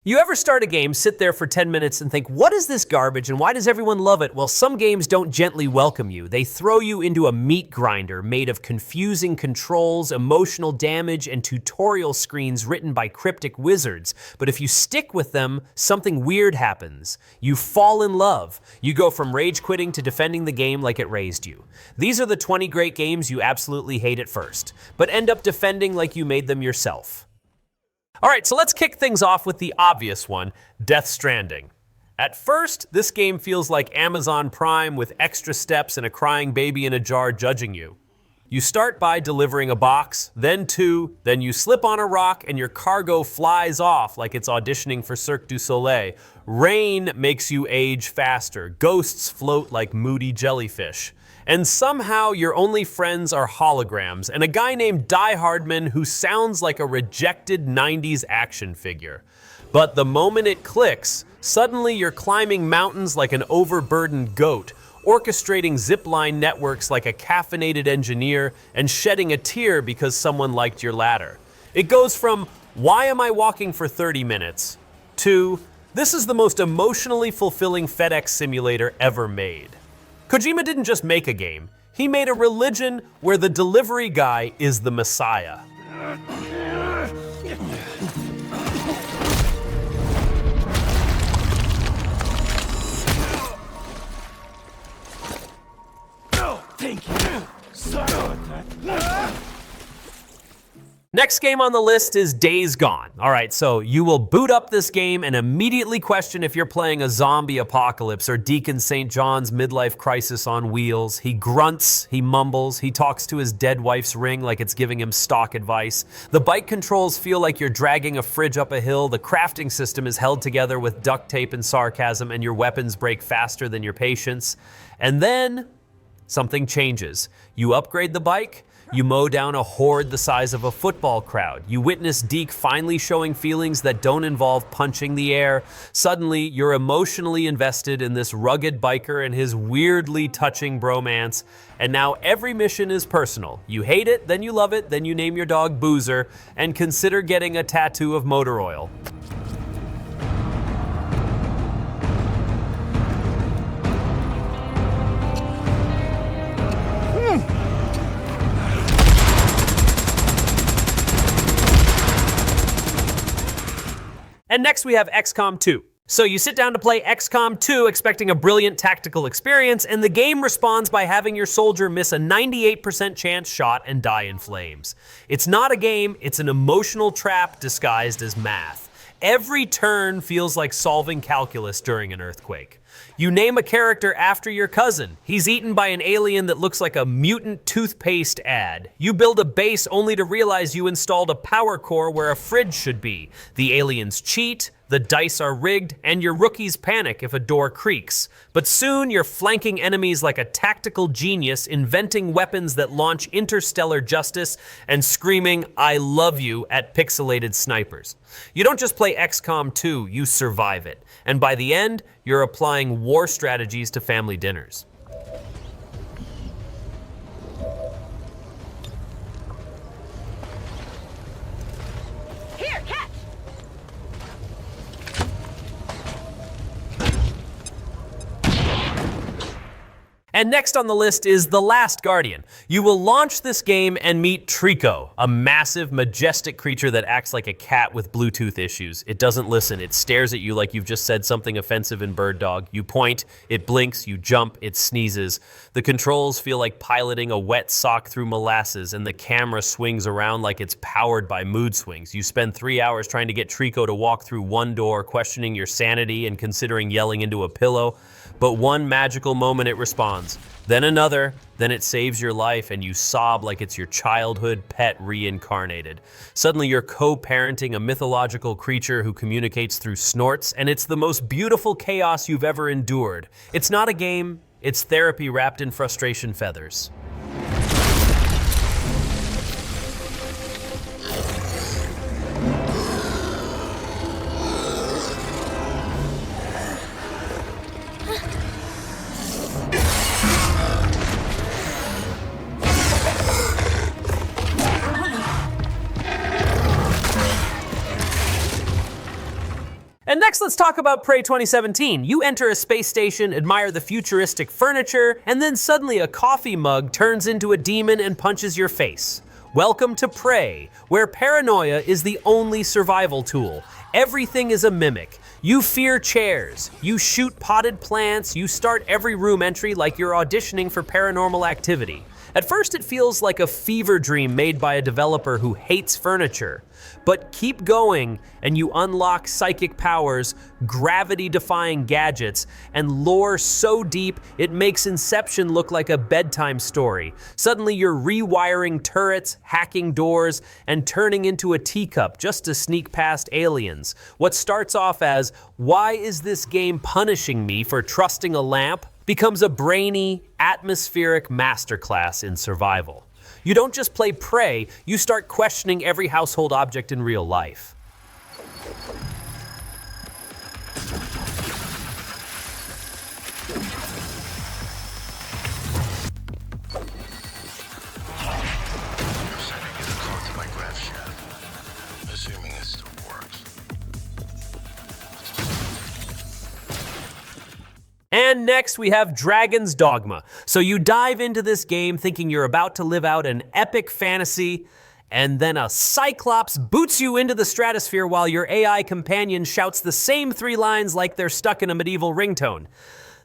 You ever start a game, sit there for 10 minutes and think, what is this garbage and why does everyone love it? Well, some games don't gently welcome you. They throw you into a meat grinder made of confusing controls, emotional damage, and tutorial screens written by cryptic wizards. But if you stick with them, something weird happens. You fall in love. You go from rage quitting to defending the game like it raised you. These are the 20 great games you absolutely hate at first, but end up defending like you made them yourself. All right, so let's kick things off with the obvious one, Death Stranding. At first, this game feels like Amazon Prime with extra steps and a crying baby in a jar judging you. You start by delivering a box, then two, then you slip on a rock and your cargo flies off like it's auditioning for Cirque du Soleil. Rain makes you age faster. Ghosts float like moody jellyfish. And somehow your only friends are holograms and a guy named Die Hardman who sounds like a rejected 90s action figure. But the moment it clicks, suddenly you're climbing mountains like an overburdened goat, orchestrating zipline networks like a caffeinated engineer, and shedding a tear because someone liked your ladder. It goes from, why am I walking for 30 minutes, to, this is the most emotionally fulfilling FedEx simulator ever made. Kojima didn't just make a game, he made a religion where the delivery guy is the messiah. Oh, thank you. Sorry about that. Next game on the list is Days Gone. All right, so you will boot up this game and immediately question if you're playing a zombie apocalypse or Deacon St. John's midlife crisis on wheels. He grunts, he mumbles, he talks to his dead wife's ring like it's giving him stock advice. The bike controls feel like you're dragging a fridge up a hill. The crafting system is held together with duct tape and sarcasm, and your weapons break faster than your patience. And then something changes. You upgrade the bike, you mow down a horde the size of a football crowd. You witness Deke finally showing feelings that don't involve punching the air. Suddenly, you're emotionally invested in this rugged biker and his weirdly touching bromance. And now every mission is personal. You hate it, then you love it, then you name your dog Boozer, and consider getting a tattoo of motor oil. And next we have XCOM 2. So you sit down to play XCOM 2 expecting a brilliant tactical experience, and the game responds by having your soldier miss a 98% chance shot and die in flames. It's not a game, it's an emotional trap disguised as math. Every turn feels like solving calculus during an earthquake. You name a character after your cousin. He's eaten by an alien that looks like a mutant toothpaste ad. You build a base only to realize you installed a power core where a fridge should be. The aliens cheat, the dice are rigged, and your rookies panic if a door creaks. But soon you're flanking enemies like a tactical genius, inventing weapons that launch interstellar justice and screaming, I love you, at pixelated snipers. You don't just play XCOM 2, you survive it. And by the end, you're applying war strategies to family dinners. Here, catch! And next on the list is The Last Guardian. You will launch this game and meet Trico, a massive, majestic creature that acts like a cat with Bluetooth issues. It doesn't listen, it stares at you like you've just said something offensive in Bird Dog. You point, it blinks, you jump, it sneezes. The controls feel like piloting a wet sock through molasses, and the camera swings around like it's powered by mood swings. You spend 3 hours trying to get Trico to walk through one door, questioning your sanity and considering yelling into a pillow. But one magical moment it responds, then another, then it saves your life and you sob like it's your childhood pet reincarnated. Suddenly you're co-parenting a mythological creature who communicates through snorts, and it's the most beautiful chaos you've ever endured. It's not a game, it's therapy wrapped in frustration feathers. And next, let's talk about Prey 2017. You enter a space station, admire the futuristic furniture, and then suddenly a coffee mug turns into a demon and punches your face. Welcome to Prey, where paranoia is the only survival tool. Everything is a mimic. You fear chairs, you shoot potted plants, you start every room entry like you're auditioning for Paranormal Activity. At first it feels like a fever dream made by a developer who hates furniture. But keep going and you unlock psychic powers, gravity-defying gadgets, and lore so deep it makes Inception look like a bedtime story. Suddenly you're rewiring turrets, hacking doors, and turning into a teacup just to sneak past aliens. What starts off as, "Why is this game punishing me for trusting a lamp?" becomes a brainy, atmospheric masterclass in survival. You don't just play Prey, you start questioning every household object in real life. And next we have Dragon's Dogma. So you dive into this game thinking you're about to live out an epic fantasy, and then a Cyclops boots you into the stratosphere while your AI companion shouts the same 3 lines like they're stuck in a medieval ringtone.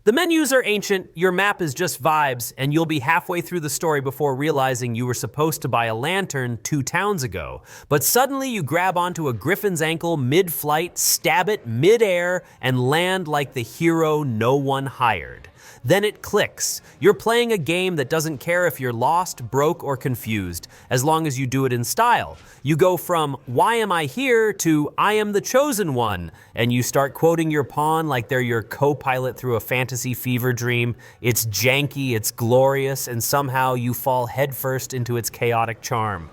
The menus are ancient, your map is just vibes, and you'll be halfway through the story before realizing you were supposed to buy a lantern 2 towns ago. But suddenly you grab onto a griffin's ankle mid-flight, stab it mid-air, and land like the hero no one hired. Then it clicks. You're playing a game that doesn't care if you're lost, broke, or confused, as long as you do it in style. You go from, "Why am I here?" to "I am the chosen one," and you start quoting your pawn like they're your co-pilot through a fantasy fever dream. It's janky, it's glorious, and somehow you fall headfirst into its chaotic charm.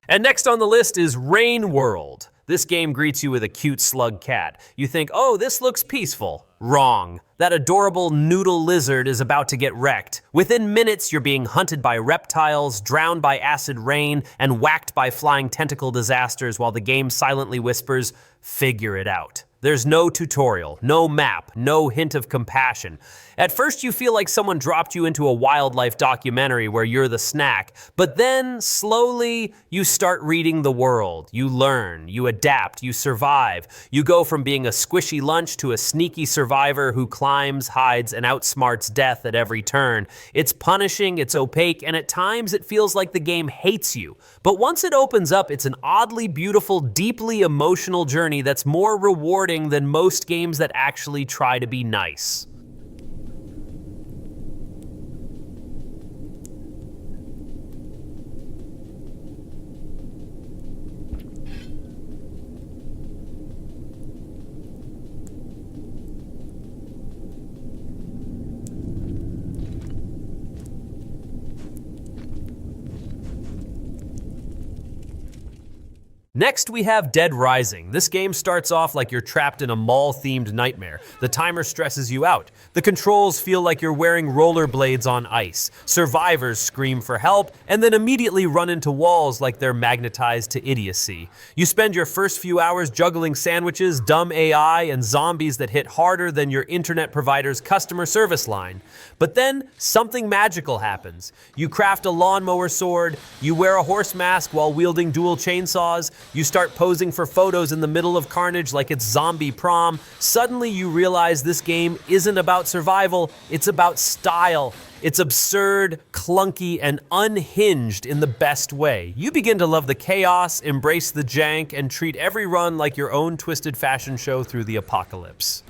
And next on the list is Rain World. This game greets you with a cute slug cat. You think, oh, this looks peaceful. Wrong. That adorable noodle lizard is about to get wrecked. Within minutes, you're being hunted by reptiles, drowned by acid rain, and whacked by flying tentacle disasters while the game silently whispers, "Figure it out." There's no tutorial, no map, no hint of compassion. At first you feel like someone dropped you into a wildlife documentary where you're the snack, but then slowly you start reading the world. You learn, you adapt, you survive. You go from being a squishy lunch to a sneaky survivor who climbs, hides, and outsmarts death at every turn. It's punishing, it's opaque, and at times it feels like the game hates you. But once it opens up, it's an oddly beautiful, deeply emotional journey that's more rewarding than most games that actually try to be nice. Next, we have Dead Rising. This game starts off like you're trapped in a mall-themed nightmare. The timer stresses you out. The controls feel like you're wearing rollerblades on ice. Survivors scream for help, and then immediately run into walls like they're magnetized to idiocy. You spend your first few hours juggling sandwiches, dumb AI, and zombies that hit harder than your internet provider's customer service line. But then, something magical happens. You craft a lawnmower sword, you wear a horse mask while wielding dual chainsaws, you start posing for photos in the middle of carnage like it's zombie prom. Suddenly you realize this game isn't about survival, it's about style. It's absurd, clunky, and unhinged in the best way. You begin to love the chaos, embrace the jank, and treat every run like your own twisted fashion show through the apocalypse.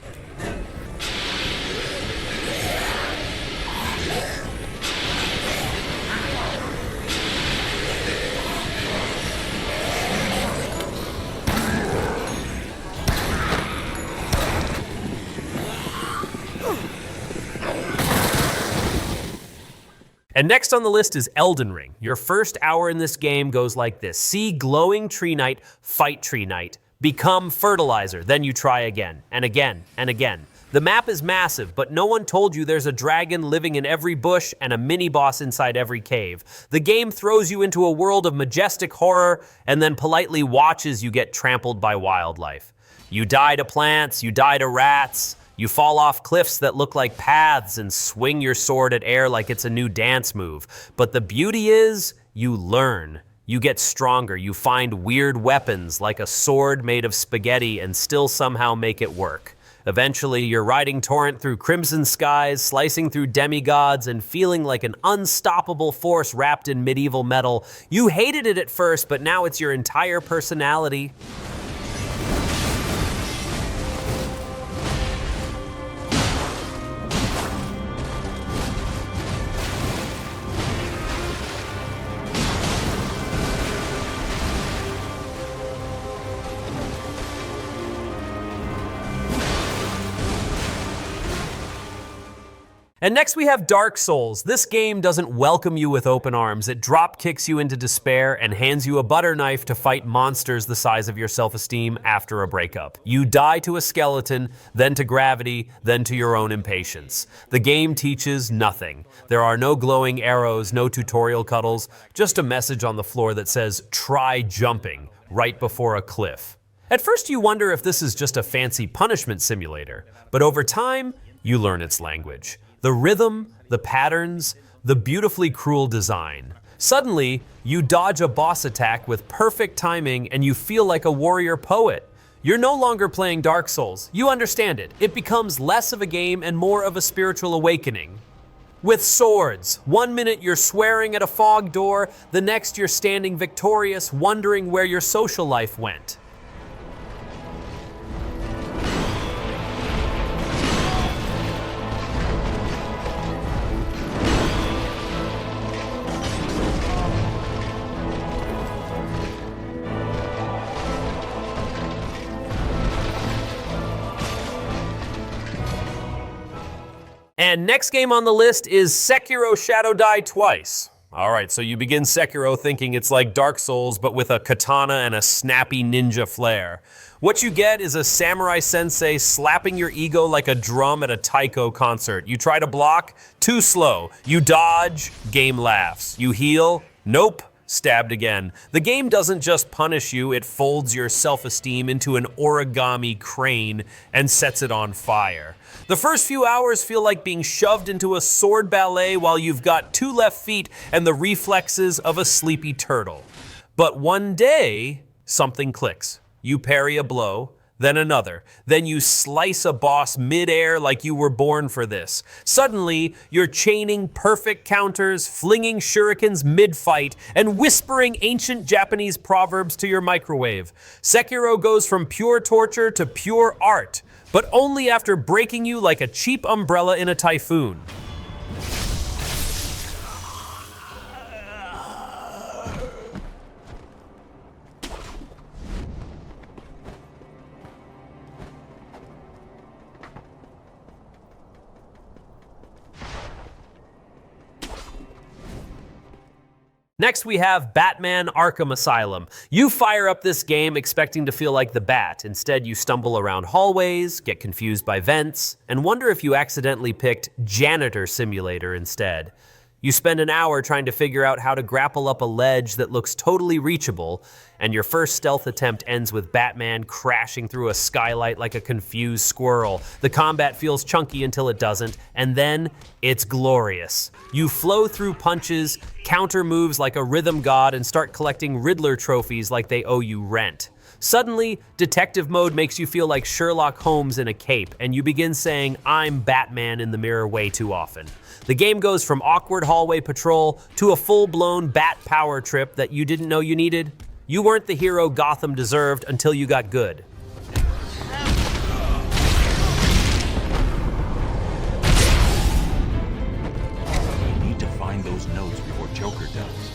And next on the list is Elden Ring. Your first hour in this game goes like this. See glowing Tree Knight, fight Tree Knight, become fertilizer, then you try again, and again, and again. The map is massive, but no one told you there's a dragon living in every bush and a mini-boss inside every cave. The game throws you into a world of majestic horror and then politely watches you get trampled by wildlife. You die to plants, you die to rats, you fall off cliffs that look like paths and swing your sword at air like it's a new dance move. But the beauty is, you learn. You get stronger, you find weird weapons like a sword made of spaghetti and still somehow make it work. Eventually, you're riding torrent through crimson skies, slicing through demigods, and feeling like an unstoppable force wrapped in medieval metal. You hated it at first, but now it's your entire personality. And next we have Dark Souls. This game doesn't welcome you with open arms. It drop kicks you into despair and hands you a butter knife to fight monsters the size of your self-esteem after a breakup. You die to a skeleton, then to gravity, then to your own impatience. The game teaches nothing. There are no glowing arrows, no tutorial cuddles, just a message on the floor that says, "Try jumping," right before a cliff. At first you wonder if this is just a fancy punishment simulator, but over time, you learn its language. The rhythm, the patterns, the beautifully cruel design. Suddenly, you dodge a boss attack with perfect timing and you feel like a warrior poet. You're no longer playing Dark Souls. You understand it. It becomes less of a game and more of a spiritual awakening. With swords, 1 minute you're swearing at a fog door, the next you're standing victorious, wondering where your social life went. And next game on the list is Sekiro Shadow Die Twice. All right, so you begin Sekiro thinking it's like Dark Souls, but with a katana and a snappy ninja flair. What you get is a samurai sensei slapping your ego like a drum at a taiko concert. You try to block, too slow. You dodge, game laughs. You heal, nope, stabbed again. The game doesn't just punish you, it folds your self-esteem into an origami crane and sets it on fire. The first few hours feel like being shoved into a sword ballet while you've got 2 left feet and the reflexes of a sleepy turtle. But one day, something clicks. You parry a blow, then another. Then you slice a boss mid-air like you were born for this. Suddenly, you're chaining perfect counters, flinging shurikens mid-fight, and whispering ancient Japanese proverbs to your microwave. Sekiro goes from pure torture to pure art, but only after breaking you like a cheap umbrella in a typhoon. Next we have Batman Arkham Asylum. You fire up this game expecting to feel like the Bat. Instead, you stumble around hallways, get confused by vents, and wonder if you accidentally picked Janitor Simulator instead. You spend an hour trying to figure out how to grapple up a ledge that looks totally reachable, and your first stealth attempt ends with Batman crashing through a skylight like a confused squirrel. The combat feels chunky until it doesn't, and then it's glorious. You flow through punches, counter moves like a rhythm god, and start collecting Riddler trophies like they owe you rent. Suddenly, detective mode makes you feel like Sherlock Holmes in a cape, and you begin saying, "I'm Batman" in the mirror way too often. The game goes from awkward hallway patrol to a full-blown bat power trip that you didn't know you needed. You weren't the hero Gotham deserved until you got good. We need to find those notes before Joker does.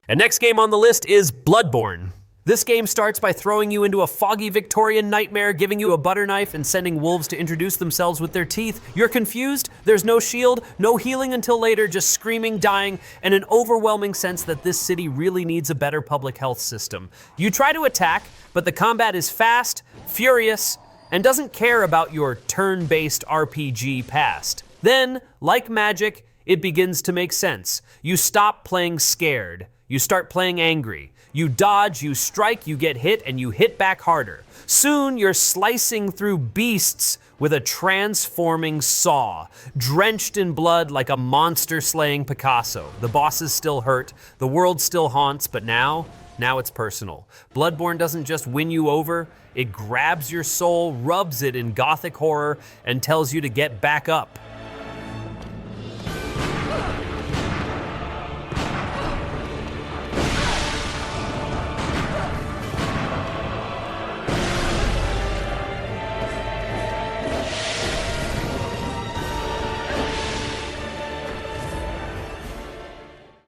And next game on the list is Bloodborne. This game starts by throwing you into a foggy Victorian nightmare, giving you a butter knife and sending wolves to introduce themselves with their teeth. You're confused, there's no shield, no healing until later, just screaming, dying, and an overwhelming sense that this city really needs a better public health system. You try to attack, but the combat is fast, furious, and doesn't care about your turn-based RPG past. Then, like magic, it begins to make sense. You stop playing scared. You start playing angry. You dodge, you strike, you get hit, and you hit back harder. Soon, you're slicing through beasts with a transforming saw, drenched in blood like a monster-slaying Picasso. The bosses still hurt, the world still haunts, but now it's personal. Bloodborne doesn't just win you over, it grabs your soul, rubs it in gothic horror, and tells you to get back up.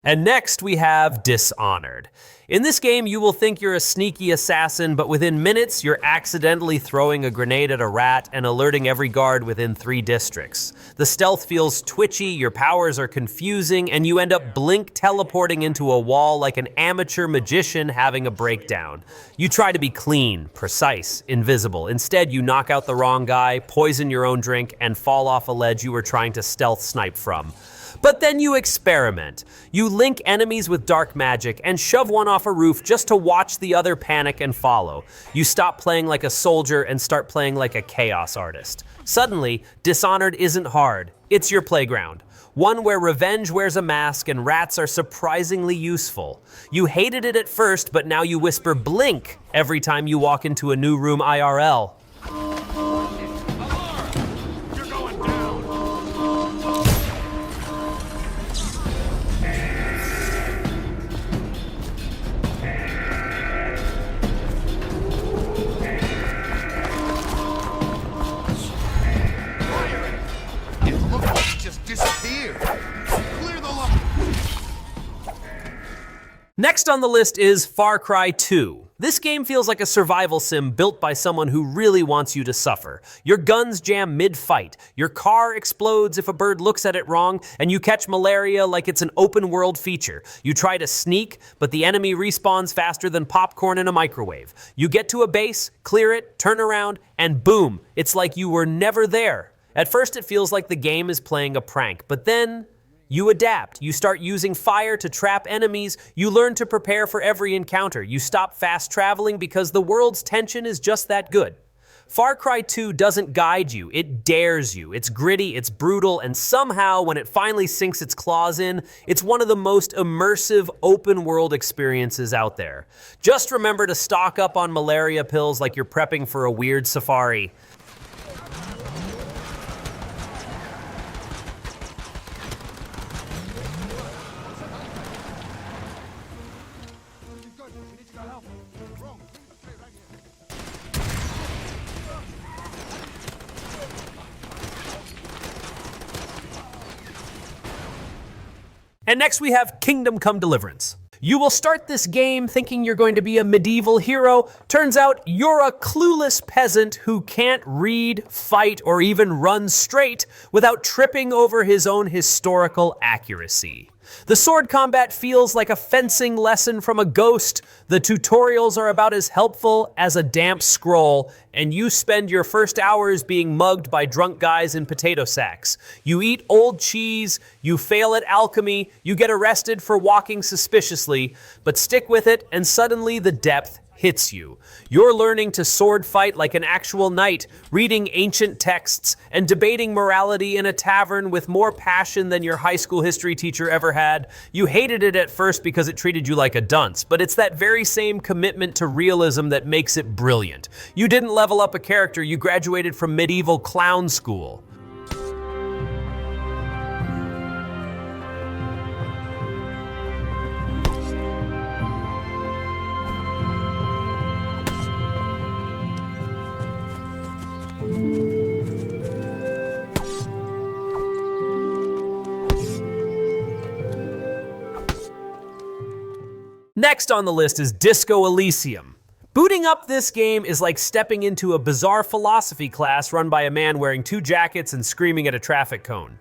And next we have Dishonored. In this game, you will think you're a sneaky assassin, but within minutes, you're accidentally throwing a grenade at a rat and alerting every guard within 3 districts. The stealth feels twitchy, your powers are confusing, and you end up blink teleporting into a wall like an amateur magician having a breakdown. You try to be clean, precise, invisible. Instead, you knock out the wrong guy, poison your own drink, and fall off a ledge you were trying to stealth snipe from. But then you experiment. You link enemies with dark magic and shove one off a roof just to watch the other panic and follow. You stop playing like a soldier and start playing like a chaos artist. Suddenly, Dishonored isn't hard. It's your playground. One where revenge wears a mask and rats are surprisingly useful. You hated it at first, but now you whisper blink every time you walk into a new room IRL. Next on the list is Far Cry 2. This game feels like a survival sim built by someone who really wants you to suffer. Your guns jam mid-fight, your car explodes if a bird looks at it wrong, and you catch malaria like it's an open-world feature. You try to sneak, but the enemy respawns faster than popcorn in a microwave. You get to a base, clear it, turn around, and boom, it's like you were never there. At first it feels like the game is playing a prank, but then you adapt. You start using fire to trap enemies. You learn to prepare for every encounter. You stop fast traveling because the world's tension is just that good. Far Cry 2 doesn't guide you, it dares you. It's gritty, it's brutal, and somehow when it finally sinks its claws in, it's one of the most immersive open world experiences out there. Just remember to stock up on malaria pills like you're prepping for a weird safari. And next we have Kingdom Come Deliverance. You will start this game thinking you're going to be a medieval hero. Turns out you're a clueless peasant who can't read, fight, or even run straight without tripping over his own historical accuracy. The sword combat feels like a fencing lesson from a ghost. The tutorials are about as helpful as a damp scroll, and you spend your first hours being mugged by drunk guys in potato sacks. You eat old cheese, you fail at alchemy, you get arrested for walking suspiciously, but stick with it and suddenly the depth hits you. You're learning to sword fight like an actual knight, reading ancient texts and debating morality in a tavern with more passion than your high school history teacher ever had. You hated it at first because it treated you like a dunce, but it's that very same commitment to realism that makes it brilliant. You didn't level up a character, you graduated from medieval clown school. Next on the list is Disco Elysium. Booting up this game is like stepping into a bizarre philosophy class run by a man wearing 2 jackets and screaming at a traffic cone.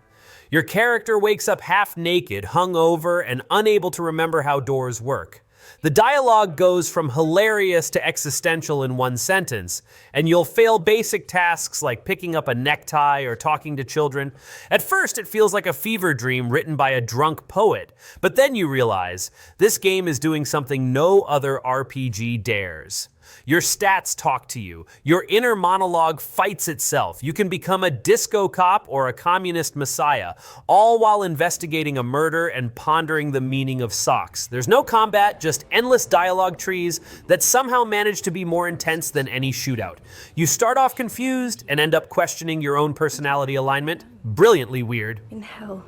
Your character wakes up half naked, hungover, and unable to remember how doors work. The dialogue goes from hilarious to existential in one sentence, and you'll fail basic tasks like picking up a necktie or talking to children. At first, it feels like a fever dream written by a drunk poet, but then you realize this game is doing something no other RPG dares. Your stats talk to you. Your inner monologue fights itself. You can become a disco cop or a communist messiah, all while investigating a murder and pondering the meaning of socks. There's no combat, just endless dialogue trees that somehow manage to be more intense than any shootout. You start off confused and end up questioning your own personality alignment. Brilliantly weird. In hell.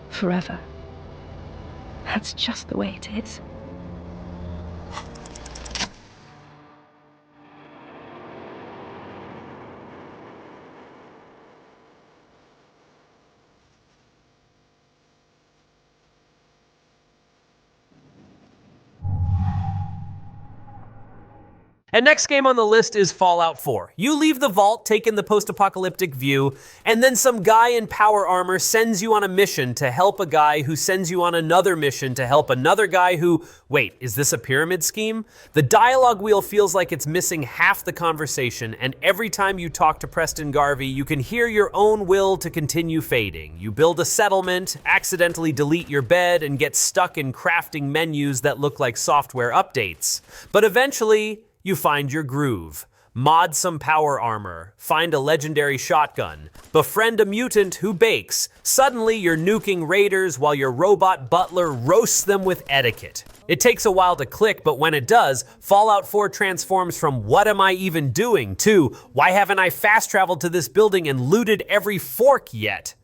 Forever. That's just the way it is. And next game on the list is Fallout 4. You leave the vault, taking the post-apocalyptic view, and then some guy in power armor sends you on a mission to help a guy who sends you on another mission to help another guy who... Wait, is this a pyramid scheme? The dialogue wheel feels like it's missing half the conversation, and every time you talk to Preston Garvey, you can hear your own will to continue fading. You build a settlement, accidentally delete your bed, and get stuck in crafting menus that look like software updates. But eventually, you find your groove. Mod some power armor, find a legendary shotgun, befriend a mutant who bakes. Suddenly you're nuking raiders while your robot butler roasts them with etiquette. It takes a while to click, but when it does, Fallout 4 transforms from what am I even doing to why haven't I fast traveled to this building and looted every fork yet?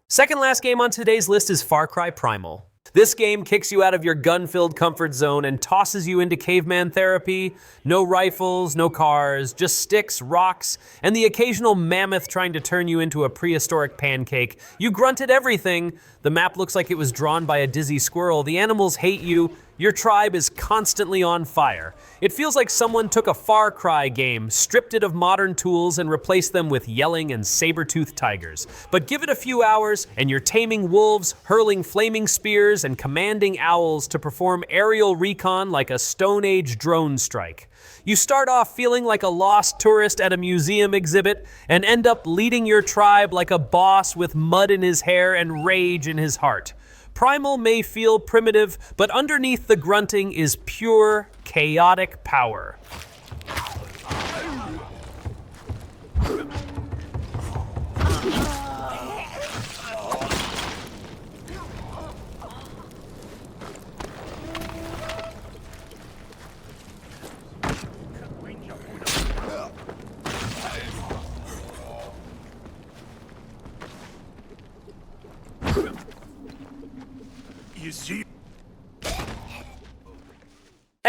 Second last game on today's list is Far Cry Primal. This game kicks you out of your gun-filled comfort zone and tosses you into caveman therapy. No rifles, no cars, just sticks, rocks, and the occasional mammoth trying to turn you into a prehistoric pancake. You grunted everything. The map looks like it was drawn by a dizzy squirrel. The animals hate you. Your tribe is constantly on fire. It feels like someone took a Far Cry game, stripped it of modern tools, and replaced them with yelling and saber-toothed tigers. But give it a few hours, and you're taming wolves, hurling flaming spears, and commanding owls to perform aerial recon like a Stone Age drone strike. You start off feeling like a lost tourist at a museum exhibit, and end up leading your tribe like a boss with mud in his hair and rage in his heart. Primal may feel primitive, but underneath the grunting is pure, chaotic power.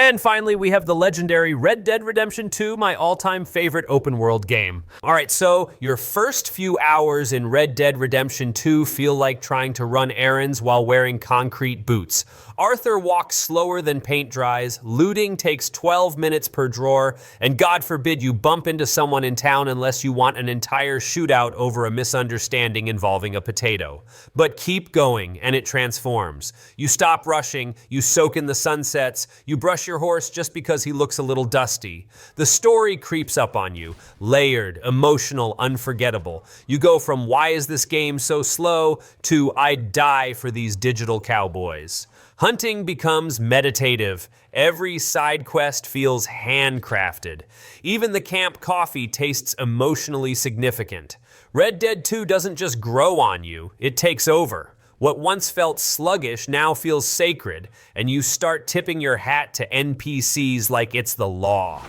And finally, we have the legendary Red Dead Redemption 2, my all-time favorite open-world game. All right, so your first few hours in Red Dead Redemption 2 feel like trying to run errands while wearing concrete boots. Arthur walks slower than paint dries, looting takes 12 minutes per drawer, and God forbid you bump into someone in town unless you want an entire shootout over a misunderstanding involving a potato. But keep going, and it transforms. You stop rushing, you soak in the sunsets, you brush your horse just because he looks a little dusty. The story creeps up on you, layered, emotional, unforgettable. You go from why is this game so slow to I'd die for these digital cowboys. Hunting becomes meditative. Every side quest feels handcrafted. Even the camp coffee tastes emotionally significant. Red Dead 2 doesn't just grow on you, it takes over. What once felt sluggish now feels sacred, and you start tipping your hat to NPCs like it's the law.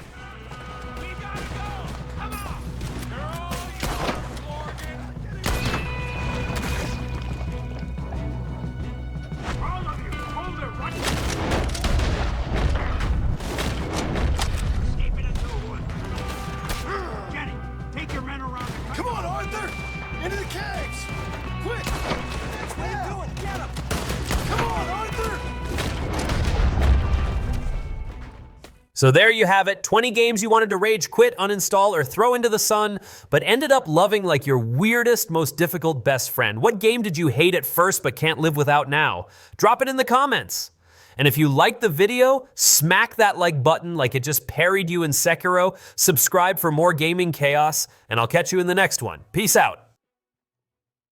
We gotta go! Come on! They're all yours! So there you have it, 20 games you wanted to rage quit, uninstall, or throw into the sun, but ended up loving like your weirdest, most difficult best friend. What game did you hate at first but can't live without now? Drop it in the comments. And if you liked the video, smack that like button like it just parried you in Sekiro, subscribe for more gaming chaos, and I'll catch you in the next one. Peace out.